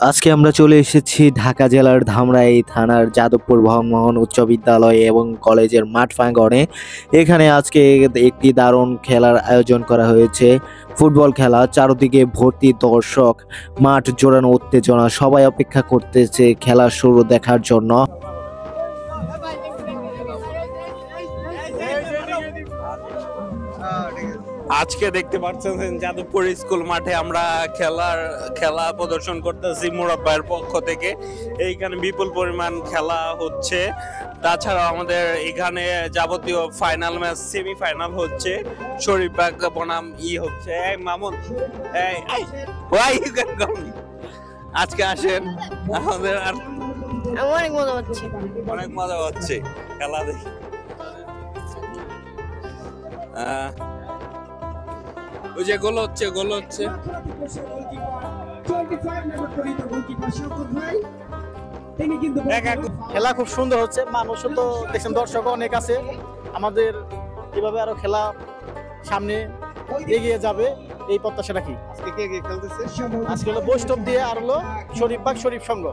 আজকে আমরা চলে এসেছি ঢাকা জেলার ধামরাই থানার যাদবপুর ভবনমোহন উচ্চ বিদ্যালয় এবং কলেজের মাঠ প্রাঙ্গণে। এখানে আজকে একটি দারুণ খেলার আয়োজন করা হয়েছে। ফুটবল খেলা, চারদিকে ভর্তি দর্শক, মাঠ জোড়ানো উত্তেজনা, সবাই অপেক্ষা করতেছে খেলা শুরু দেখার জন্য। আজকে দেখতে পাচ্ছেন যাদবপুর স্কুল মাঠে আমরা খেলা প্রদর্শন করতেছি মুরাদ ভাইয়ের পক্ষ থেকে। এইখানে বিপুল পরিমাণ খেলা হচ্ছে। তাছাড়াও আমাদের এখানে যাবতীয় ফাইনাল ম্যাচ, সেমিফাইনাল হচ্ছে। শরীফবাগ বনাম হচ্ছে। মামুন আজকে আসেন, আমাদের আর অনেক মজা হচ্ছে, অনেক মজা হচ্ছে খেলা দেখে। ওই যে গোল হচ্ছে খেলা খুব সুন্দর হচ্ছে। মানুষও তো দেখছেন, দর্শক অনেক আছে। আমাদের এভাবে আরো খেলা সামনে এগিয়ে যাবে এই প্রত্যাশা রাখি। আজকে কে কে খেলতেছে? আজকে হলো বৈষ্ণব দিয়ে আর হলো শরীফবাগ শরীফ সংঘ।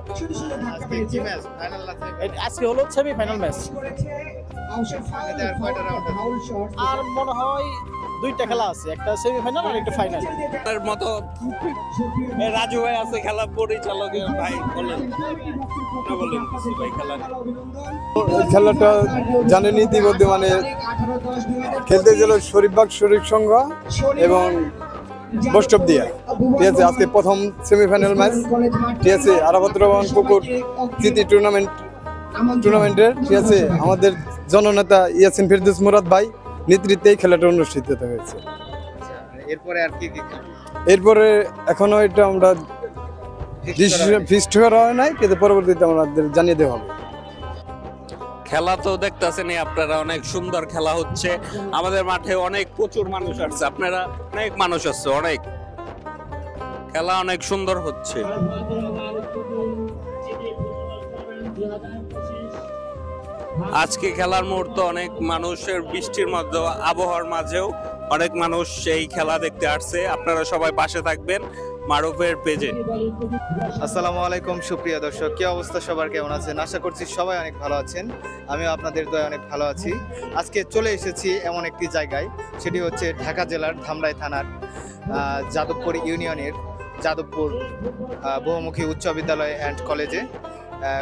আজকে হলো সেমিফাইনাল ম্যাচ। আর মনে হয় দুইটা খেলা আছে, একটা সেমিফাইনাল আর একটা ফাইনাল। এর মতো রাজু ভাই আছে খেলা পরিচালক ভাই, বলেন ভাই খেলাটা জানেন ইতিমধ্যে, মানে খেলতে গেল শরীফবাগ শরীফ সংঘ এবং বৈষ্ণব দিয়া। ঠিক আছে, আজকে প্রথম সেমিফাইনাল ম্যাচ। ঠিক আছে, আরাফাত রহমান পুকুর স্মৃতি টুর্নামেন্টের ঠিক আছে আমাদের জননেতা ইয়াসিন ফেরদৌস মুরাদ ভাই নেতৃত্বে এই খেলাটা অনুষ্ঠিত হয়েছে। এরপরে আর কি এরপরে এখনো এটা আমরা ফিক্সড করা হয় নাই, কিন্তু পরবর্তীতে আমাদের জানিয়ে দেওয়া হবে। খেলা তো দেখতেছেন আপনারা, অনেক সুন্দর খেলা হচ্ছে। আমাদের মাঠে প্রচুর মানুষ আসছে, আপনারা অনেক মানুষ আসছে, অনেক খেলা অনেক সুন্দর হচ্ছে। আজকে খেলার মুহূর্তে অনেক মানুষের বৃষ্টির মধ্যে, আবহাওয়ার মাঝেও অনেক মানুষ এই খেলা দেখতে আসছে। আপনারা সবাই পাশে থাকবেন মারুফের পেজে। আসসালামু আলাইকুম সুপ্রিয় দর্শক, কি অবস্থা সবার, কেমন আছেন? আশা করছি সবাই অনেক ভালো আছেন। আমিও আপনাদের দয়ায় অনেক ভালো আছি। আজকে চলে এসেছি এমন একটি জায়গায়, সেটি হচ্ছে ঢাকা জেলার ধামরাই থানার যাদবপুর ইউনিয়নের যাদবপুর বহুমুখী উচ্চ বিদ্যালয় অ্যান্ড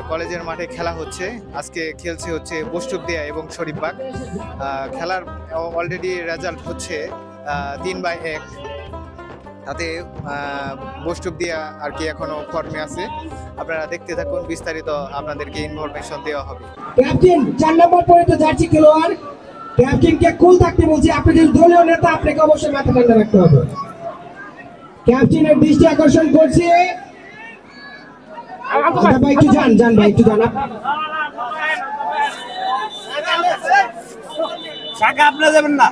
কলেজের মাঠে খেলা হচ্ছে। আজকে খেলছে হচ্ছে বৈষ্ণব দিয়া এবং শরীফবাগ। খেলার অলরেডি রেজাল্ট হচ্ছে 3-1। তাতে বৈষ্ণব দিয়া আর কি এখনো ফর্মে আছে। আপনারা দেখতে থাকুন, বিস্তারিত আপনাদেরকে ইনফরমেশন দেওয়া হবে। ক্যাপ্টেন 4 নম্বর পরে তো জার্সি খেলোয়াড়, ক্যাপ্টেনকে কুল থাকতে বলছি। আপনি যদি দলীয় নেতা, আপনাকে অবশ্যই মাথা ঠান্ডা রাখতে হবে। ক্যাপ্টেনের দৃষ্টি আকর্ষণ করছে। ভাই একটু যান ভাই, একটু যান। আপনারা যাবেন না,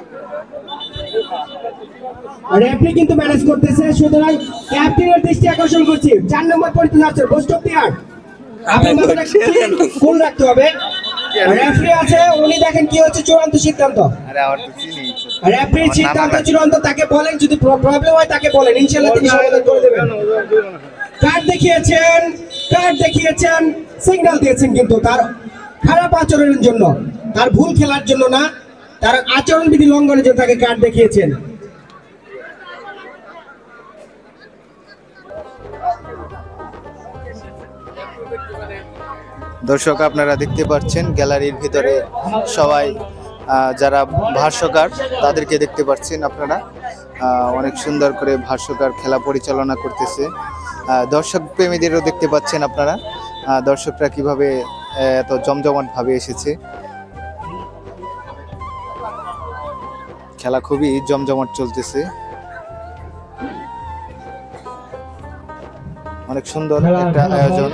রেফারি কিন্তু ম্যানেজ করতেছে। সুতরাং ক্যাপ্টেনের দৃষ্টি আকর্ষণ করছি, 4 নম্বর পরিচিত যাচ্ছে বৈষ্ণব দিয়া। আপনি মাথাটা কুল রাখতে হবে। রেফারি আছে, উনি দেখেন কি হচ্ছে চূড়ান্ত সিদ্ধান্ত। রেফারির সিদ্ধান্ত চূড়ান্ত, তাকে বলেন যদি প্রবলেম হয় তাকে বলেন, ইনশাআল্লাহ তিনি সমাধান করে দেবেন। কার্ড দেখিয়েছেন, সিগন্যাল দিয়েছেন, কিন্তু তার খারাপ আচরণের জন্য, তার ভুল খেলার জন্য না, তার আচরণবিধি লঙ্ঘনের জন্য তাকে কার্ড দেখিয়েছেন। দর্শক আপনারা দেখতে পাচ্ছেন গ্যালারির ভিতরে সবাই যারা ভাষ্যকার তাদেরকে দেখতে পাচ্ছেন আপনারা। অনেক সুন্দর করে ভাষ্যকার খেলা পরিচালনা করতেছে। দর্শক প্রেমীদেরও দেখতে পাচ্ছেন আপনারা, দর্শকরা কিভাবে এত জমজমাট ভাবে এসেছে। খেলা খুবই জমজমাট চলতেছে, অনেক সুন্দর একটা আয়োজন।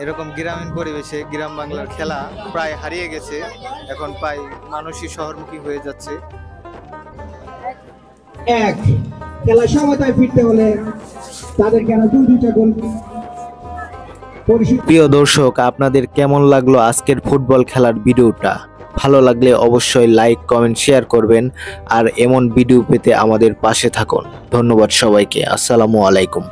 এরকম গ্রামীণ পরিবেশে গ্রাম বাংলার খেলা প্রায় হারিয়ে গেছে, এখন প্রায় মানুষই শহরমুখী হয়ে যাচ্ছে। খেলা সমতায় ফিরতে হলে তাদেরকে আরো 2-2টা গোল। প্রিয় দর্শক, আপনাদের কেমন লাগলো আজকের ফুটবল খেলার ভিডিওটা? ভালো লাগলে অবশ্যই লাইক কমেন্ট শেয়ার করবেন আর এমন ভিডিও পেতে আমাদের পাশে থাকুন। ধন্যবাদ সবাইকে। আসসালামু আলাইকুম।